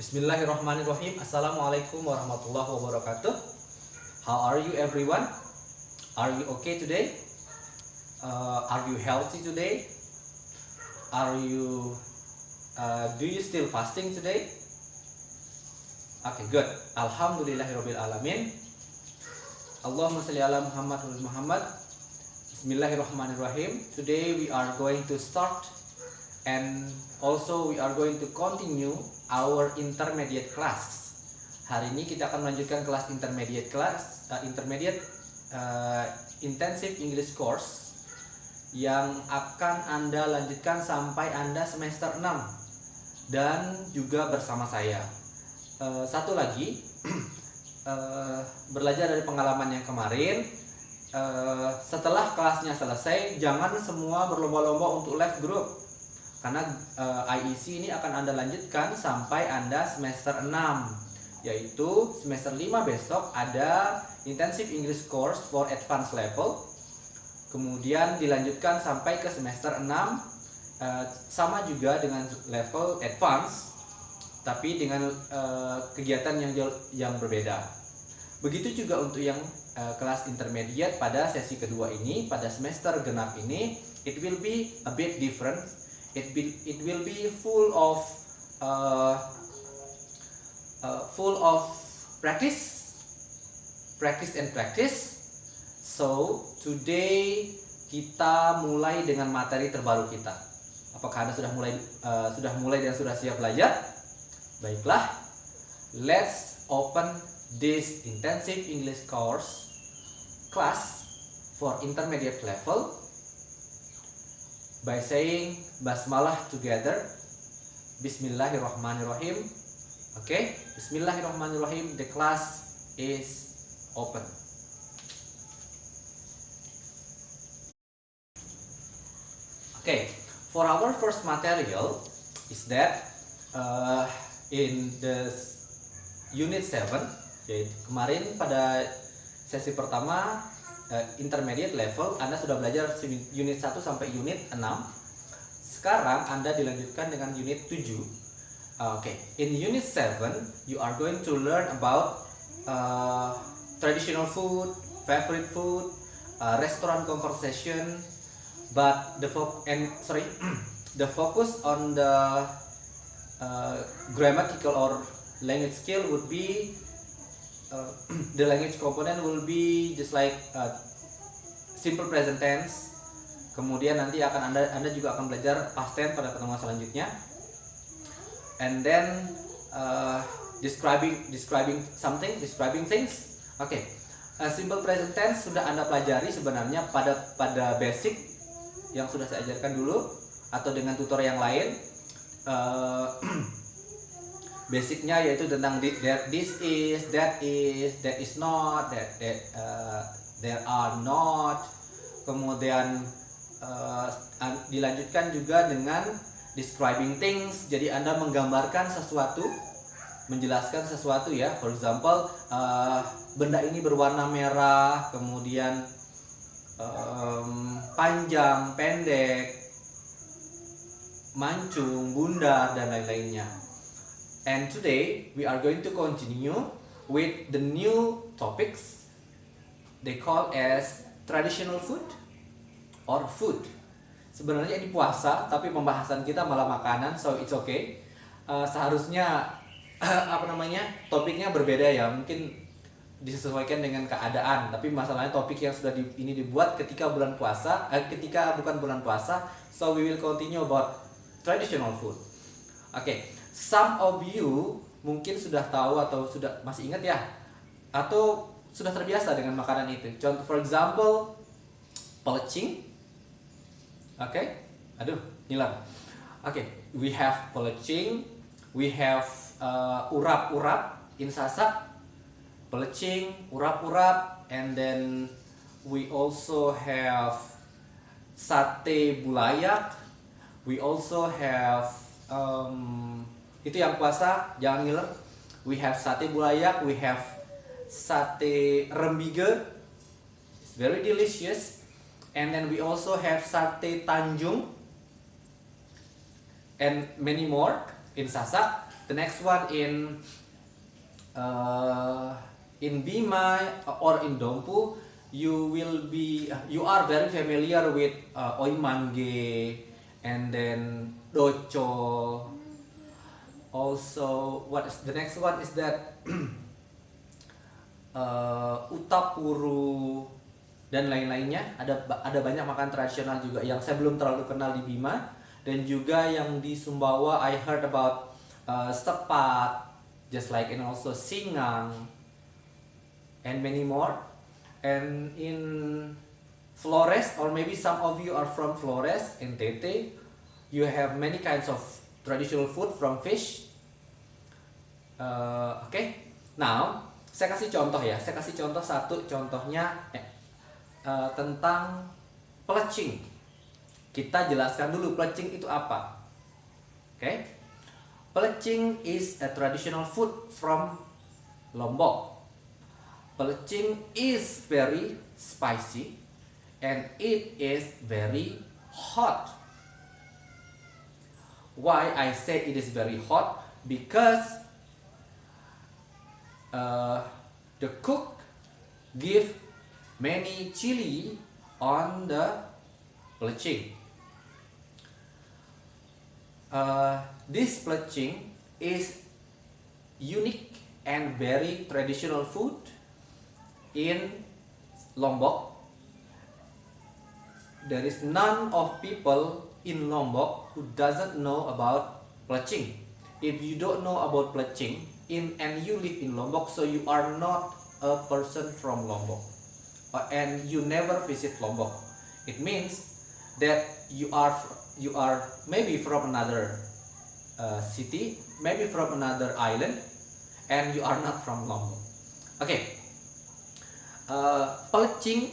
Bismillahirrahmanirrahim. Assalamualaikum warahmatullahi wabarakatuh. How are you everyone? Are you okay today? Are you healthy today? Are you do you still fasting today? Okay, good. Alhamdulillahirabbil alamin. Allahumma shalli ala Muhammad wa Muhammad. Bismillahirrahmanirrahim. Today we are going to start and also we are going to continue our intermediate class. Hari ini kita akan melanjutkan kelas intermediate intensive English course yang akan Anda lanjutkan sampai Anda semester 6 dan juga bersama saya. Satu lagi, belajar dari pengalaman yang kemarin, setelah kelasnya selesai jangan semua berlomba-lomba untuk live group. Karena IEC ini akan Anda lanjutkan sampai Anda semester 6, yaitu semester 5 besok ada Intensive English Course for Advanced Level. Kemudian dilanjutkan sampai ke semester 6, sama juga dengan level Advanced, tapi dengan kegiatan yang berbeda. Begitu juga untuk yang kelas intermediate pada sesi kedua ini, pada semester genap ini, it will be a bit different. It will be full of practice. So today kita mulai dengan materi terbaru kita. Apakah Anda sudah mulai dan sudah siap belajar? Baiklah, let's open this intensive English course class for intermediate level by saying basmalah together. Bismillahirrahmanirrahim. Okay, Bismillahirrahmanirrahim. The class is open. Okay, for our first material is that in the unit 7, yaitu kemarin pada sesi pertama intermediate level Anda sudah belajar unit 1 sampai unit 6. Sekarang Anda dilanjutkan dengan unit 7. Okay, in unit 7 you are going to learn about traditional food, favorite food, restaurant conversation, but the focus on the grammatical or language skill would be the language component will be just like simple present tense. Kemudian nanti akan Anda juga akan belajar past tense pada pertemuan selanjutnya. And then describing things. Okay. Simple present tense sudah Anda pelajari sebenarnya pada basic yang sudah saya ajarkan dulu atau dengan tutor yang lain. Basicnya yaitu tentang this is, that is not, there are not. Kemudian dilanjutkan juga dengan describing things. Jadi Anda menggambarkan sesuatu, menjelaskan sesuatu ya. For example, benda ini berwarna merah, kemudian panjang, pendek, mancung, bundar, dan lain-lainnya. And today we are going to continue with the new topics they call as traditional food or food. Sebenarnya ini puasa tapi pembahasan kita malah makanan, so it's okay. Seharusnya topiknya berbeda ya, mungkin disesuaikan dengan keadaan, tapi masalahnya topik yang sudah ini dibuat ketika bulan puasa, ketika bukan bulan puasa, so we will continue about traditional food. Okay. Some of you mungkin sudah tahu atau sudah masih ingat ya, atau sudah terbiasa dengan makanan itu. Contoh, for example, pelecing. Okay, ngilang. Okay, we have pelecing, we have urap-urap in Sasak, pelecing, urap-urap, and then we also have sate bulayak. We also have itu yang puasa, jangan ngiler. We have sate bulayak, we have sate rembige, it's very delicious. And then we also have sate Tanjung and many more in Sasak. The next one in Bima or in Dompu, you are very familiar with oimange and then docho. Also, what is the next one is that utapuru dan lain-lainnya. Ada banyak makan tradisional juga yang saya belum terlalu kenal di Bima, dan juga yang di Sumbawa I heard about sepat, just like, and also singang and many more. And in Flores, or maybe some of you are from Flores, NTT, you have many kinds of traditional food from fish. Okay, now saya kasih contoh ya. Saya kasih contoh satu, contohnya tentang pelecing. Kita jelaskan dulu pelecing itu apa. Okay, pelecing is a traditional food from Lombok. Pelecing is very spicy and it is very hot. Why I say it is very hot? Because the cook give many chili on the pelecing. This pelecing is unique and very traditional food in Lombok. There is none of people in Lombok who doesn't know about pelecing. If you don't know about pelecing and you live in Lombok, so you are not a person from Lombok, and you never visit Lombok. It means that you are maybe from another city, maybe from another island, and you are not from Lombok. Okay, pelecing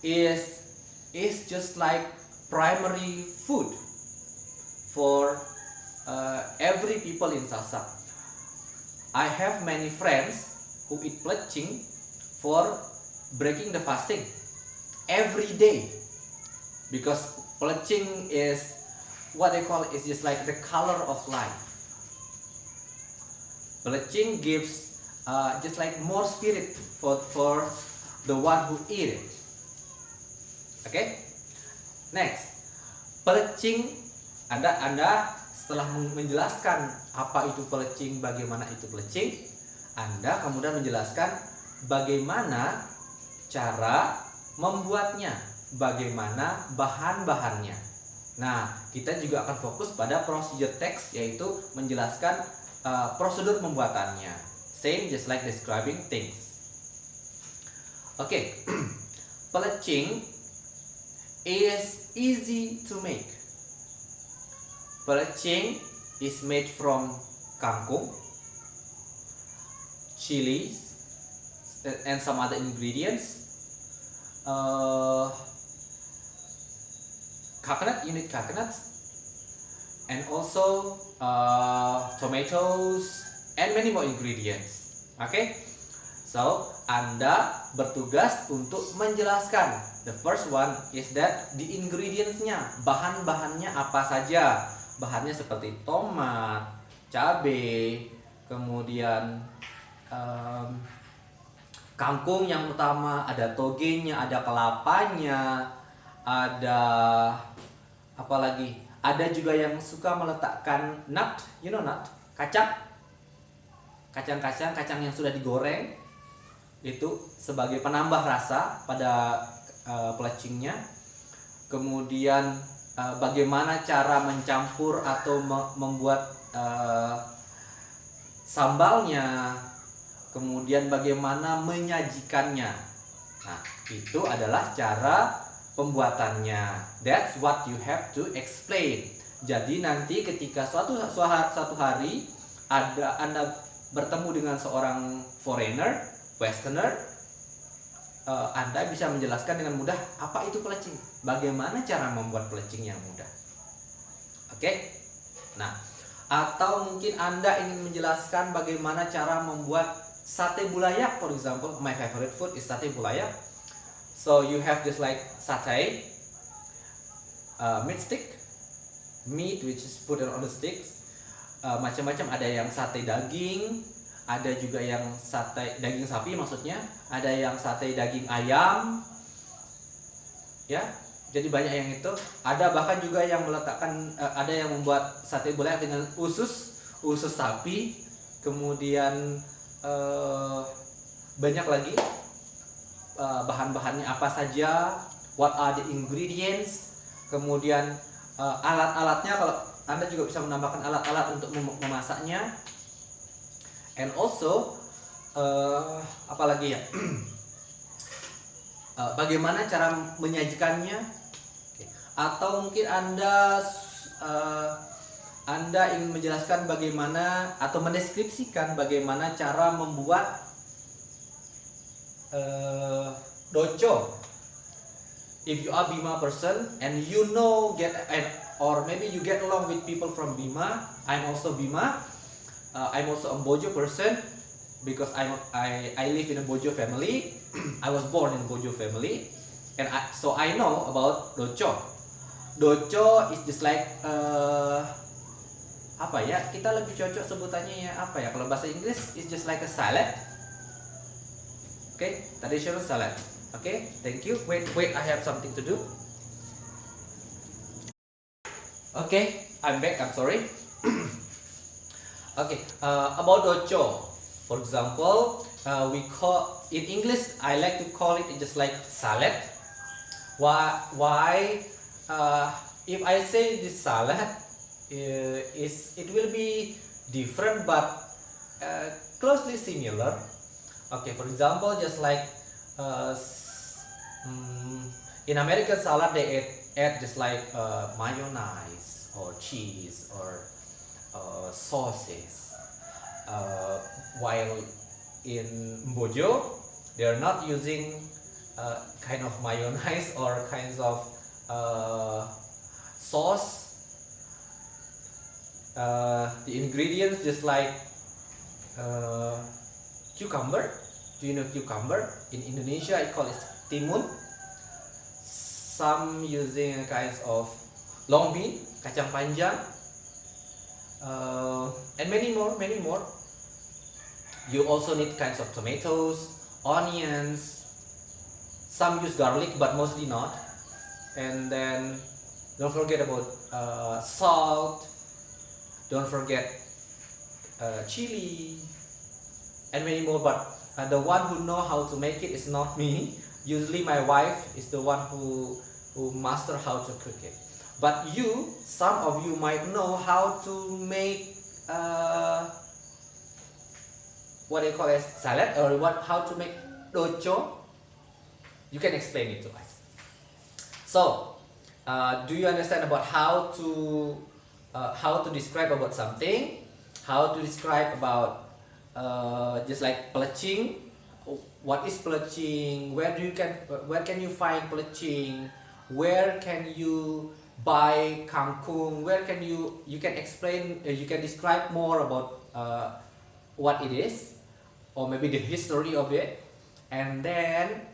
is just like primary food for every people in Sasak. I have many friends who eat pelecing for breaking the fasting every day, because pelecing is what they call is just like the color of life. Pelecing gives just like more spirit for the one who eat it. Okay. Next, pelecing, Anda setelah menjelaskan apa itu pelecing, bagaimana itu pelecing, Anda kemudian menjelaskan bagaimana cara membuatnya, bagaimana bahan-bahannya. Nah, kita juga akan fokus pada procedure text, yaitu menjelaskan prosedur pembuatannya. Same, just like describing things. Okay, pelecing is easy to make. Pelecing is made from kangkung, chilies, and some other ingredients. Coconut, you need coconuts, and also tomatoes and many more ingredients. Okay, so Anda bertugas untuk menjelaskan. The first one is that the ingredients-nya, bahan-bahannya apa saja. Bahannya seperti tomat, cabai, kemudian kangkung yang utama, ada togenya, ada kelapanya, ada apa lagi? Ada juga yang suka meletakkan nut, you know nut, kacang yang sudah digoreng, itu sebagai penambah rasa pada pelecingnya. Kemudian bagaimana cara mencampur atau membuat sambalnya, kemudian bagaimana menyajikannya. Nah, itu adalah cara pembuatannya. That's what you have to explain. Jadi nanti ketika suatu hari Anda bertemu dengan seorang foreigner, westerner, Anda bisa menjelaskan dengan mudah apa itu pelecing, bagaimana cara membuat pelecing yang mudah. Oke? Nah, atau mungkin Anda ingin menjelaskan bagaimana cara membuat sate bulayak, for example. My favorite food is sate bulayak. So you have just like satay, meat stick, meat which is put on the sticks, macam-macam, ada yang sate daging, ada juga yang sate daging sapi maksudnya, ada yang sate daging ayam, ya. Jadi banyak yang itu. Ada bahkan juga yang meletakkan, ada yang membuat sate bola dengan usus sapi. Kemudian banyak lagi bahan-bahannya apa saja, what are the ingredients. Kemudian alat-alatnya, kalau Anda juga bisa menambahkan alat-alat untuk memasaknya. And also apalagi ya, bagaimana cara menyajikannya. Atau mungkin Anda ingin menjelaskan bagaimana atau mendeskripsikan bagaimana cara membuat doco. If you are Bima person and you know or maybe you get along with people from Bima. I'm also Bima. I'm also a Bojo person because I live in a Bojo family. I was born in a Bojo family, and so I know about doco. Doco is just like apa ya? Kita lebih cocok sebutannya ya apa ya? Kalau bahasa Inggris it's just like a salad. Okay, traditional salad. Okay, thank you. Wait, I have something to do. Okay, I'm back. I'm sorry. Okay, about doco. For example, we call in English. I like to call it just like salad. Why? If I say this salad, it will be different but closely similar. Okay, for example, just like in American salad, they add just like mayonnaise or cheese or sauces. While in Bojo, they are not using kind of mayonnaise or kinds of sauce. The ingredients just like cucumber. Do you know cucumber? In Indonesia, I call it timun. Some using kinds of long bean, kacang panjang, and many more. You also need kinds of tomatoes, onions. Some use garlic, but mostly not. And then don't forget about salt. Don't forget chili, and many more. But the one who know how to make it is not me. Usually my wife is the one who master how to cook it. But some of you might know how to make what they call as salad, or how to make doco. You can explain it to us. So, do you understand about how to describe about something? How to describe about just like pelecing? What is pelecing? Where can you find pelecing? Where can you buy kangkung? Where can you can explain? You can describe more about what it is, or maybe the history of it, and then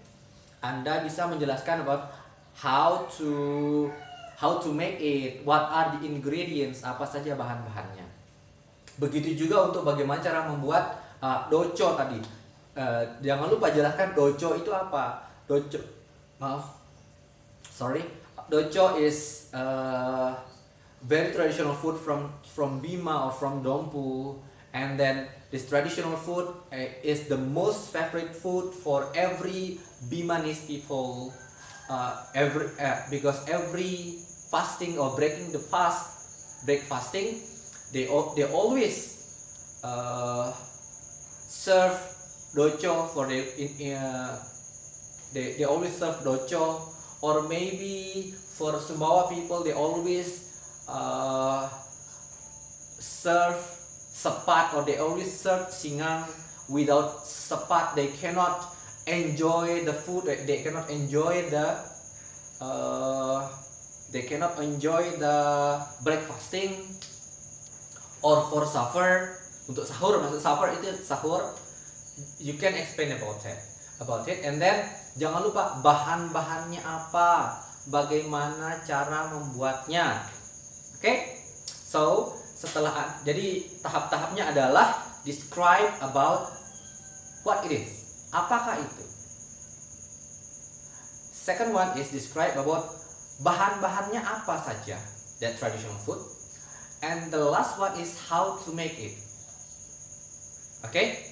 Anda bisa menjelaskan about how to make it, what are the ingredients, apa saja bahan-bahannya. Begitu juga untuk bagaimana cara membuat doco tadi. Jangan lupa jelaskan doco itu apa. Doco is very traditional food from Bima or from Dompu, and then this traditional food is the most favorite food for every Bimanese people. Because every fasting or break fasting, they always serve doco for they always serve doco, or maybe for Sumbawa people they always serve sepat, or they always serve singang. Without sepat they cannot enjoy the food, they cannot enjoy the breakfasting. Or for sahur, untuk sahur, maksud sahur itu sahur, you can explain about it. And then jangan lupa bahan-bahannya apa, bagaimana cara membuatnya. Okay, so Jadi tahap-tahapnya adalah describe about what it is. Apakah itu? Second one is describe about bahan-bahannya apa saja that traditional food. And the last one is how to make it. Oke?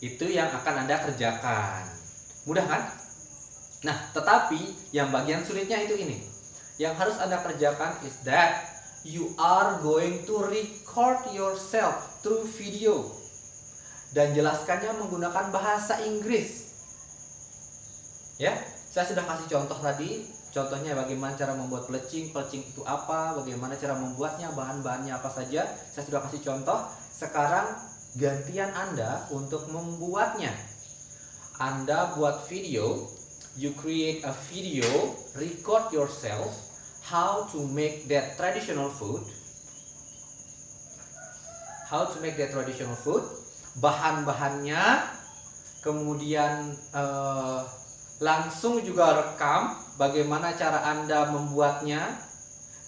Itu yang akan Anda kerjakan. Mudah kan? Nah, tetapi yang bagian sulitnya itu ini. Yang harus Anda kerjakan is that you are going to record yourself through video. Dan jelaskannya menggunakan bahasa Inggris. Ya, saya sudah kasih contoh tadi. Contohnya bagaimana cara membuat pelecing itu apa, bagaimana cara membuatnya, bahan-bahannya apa saja. Saya sudah kasih contoh. Sekarang gantian Anda untuk membuatnya. Anda buat video, you create a video, record yourself how to make that traditional food. How to make that traditional food, bahan-bahannya, kemudian langsung juga rekam bagaimana cara Anda membuatnya,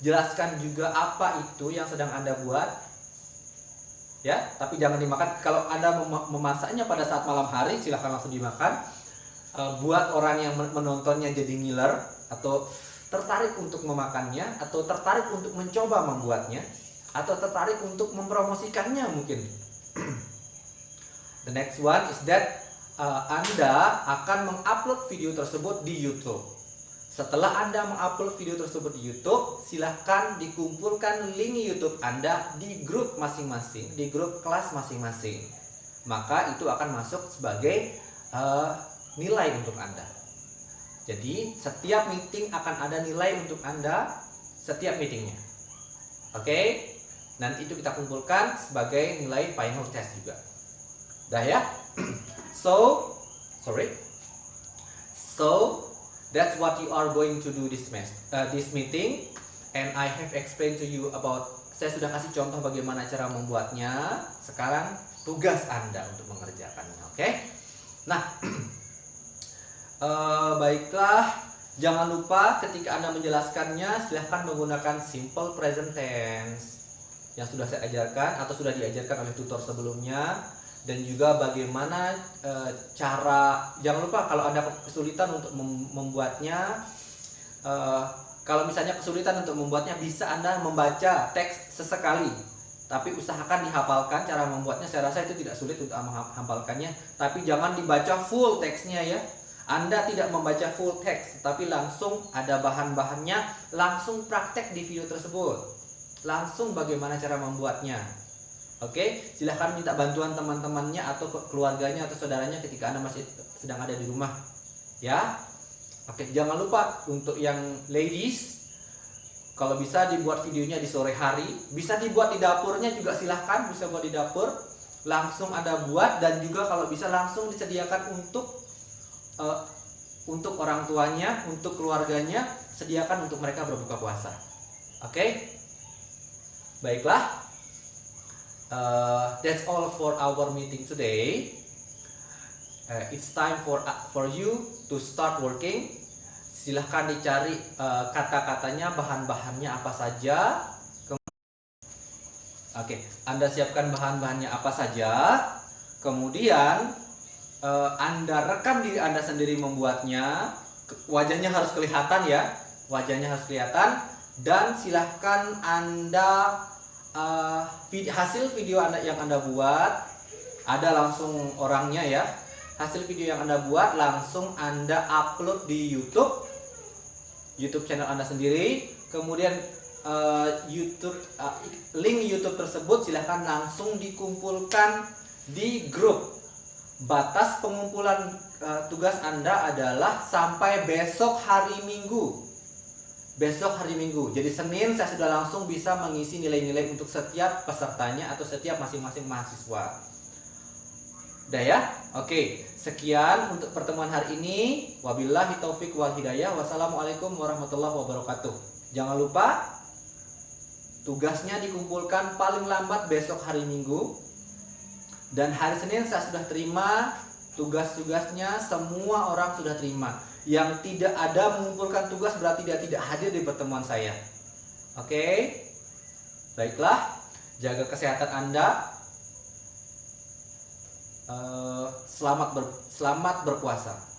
jelaskan juga apa itu yang sedang Anda buat. Ya, tapi jangan dimakan. Kalau Anda memasaknya pada saat malam hari, silahkan langsung dimakan. Buat orang yang menontonnya jadi ngiler atau tertarik untuk memakannya, atau tertarik untuk mencoba membuatnya, atau tertarik untuk mempromosikannya mungkin. The next one is that Anda akan mengupload video tersebut di YouTube. Setelah Anda mengupload video tersebut di YouTube, silahkan dikumpulkan link YouTube Anda di grup masing-masing, di grup kelas masing-masing. Maka itu akan masuk sebagai nilai untuk Anda. Jadi setiap meeting akan ada nilai untuk Anda, setiap meetingnya. Oke? Nanti itu kita kumpulkan sebagai nilai final test juga. Dah ya? So that's what you are going to do this meeting, and I have explained to you about. Saya sudah kasih contoh bagaimana cara membuatnya. Sekarang tugas Anda untuk mengerjakannya, oke? Nah, baiklah. Jangan lupa ketika Anda menjelaskannya, silahkan menggunakan simple present tense yang sudah saya ajarkan atau sudah diajarkan oleh tutor sebelumnya. Dan juga bagaimana cara, jangan lupa kalau Anda kesulitan untuk membuatnya, kalau misalnya kesulitan untuk membuatnya, bisa Anda membaca teks sesekali, tapi usahakan dihafalkan cara membuatnya. Saya rasa itu tidak sulit untuk menghafalkannya, tapi jangan dibaca full teksnya ya. Anda tidak membaca full teks, tapi langsung ada bahan-bahannya, langsung praktek di video tersebut, langsung bagaimana cara membuatnya. Oke, silahkan minta bantuan teman-temannya atau keluarganya atau saudaranya ketika Anda masih sedang ada di rumah. Ya. Oke, jangan lupa untuk yang ladies, kalau bisa dibuat videonya di sore hari, bisa dibuat di dapurnya juga silahkan, bisa buat di dapur, langsung Anda buat, dan juga kalau bisa langsung disediakan untuk orang tuanya, untuk keluarganya, sediakan untuk mereka berbuka puasa. Oke? Baiklah. That's all for our meeting today. It's time for you to start working. Silahkan dicari kata-katanya, bahan-bahannya apa saja. Oke, Anda siapkan bahan-bahannya apa saja. Kemudian Anda rekam diri Anda sendiri membuatnya. Wajahnya harus kelihatan ya. Wajahnya harus kelihatan. Dan silahkan Anda hasil video yang Anda buat, ada langsung orangnya ya. Hasil video yang Anda buat langsung Anda upload di YouTube channel Anda sendiri. Kemudian link YouTube tersebut silahkan langsung dikumpulkan di grup. Batas pengumpulan tugas Anda adalah sampai besok hari Minggu. Besok hari Minggu. Jadi Senin saya sudah langsung bisa mengisi nilai-nilai untuk setiap pesertanya atau setiap masing-masing mahasiswa. Udah ya? Oke, sekian untuk pertemuan hari ini. Wabillahi taufik wal hidayah. Wassalamualaikum warahmatullahi wabarakatuh. Jangan lupa tugasnya dikumpulkan paling lambat besok hari Minggu. Dan hari Senin saya sudah terima tugas-tugasnya, semua orang sudah terima. Yang tidak ada mengumpulkan tugas berarti dia tidak hadir di pertemuan saya. Oke? Baiklah. jaga kesehatan Anda. Selamat berpuasa.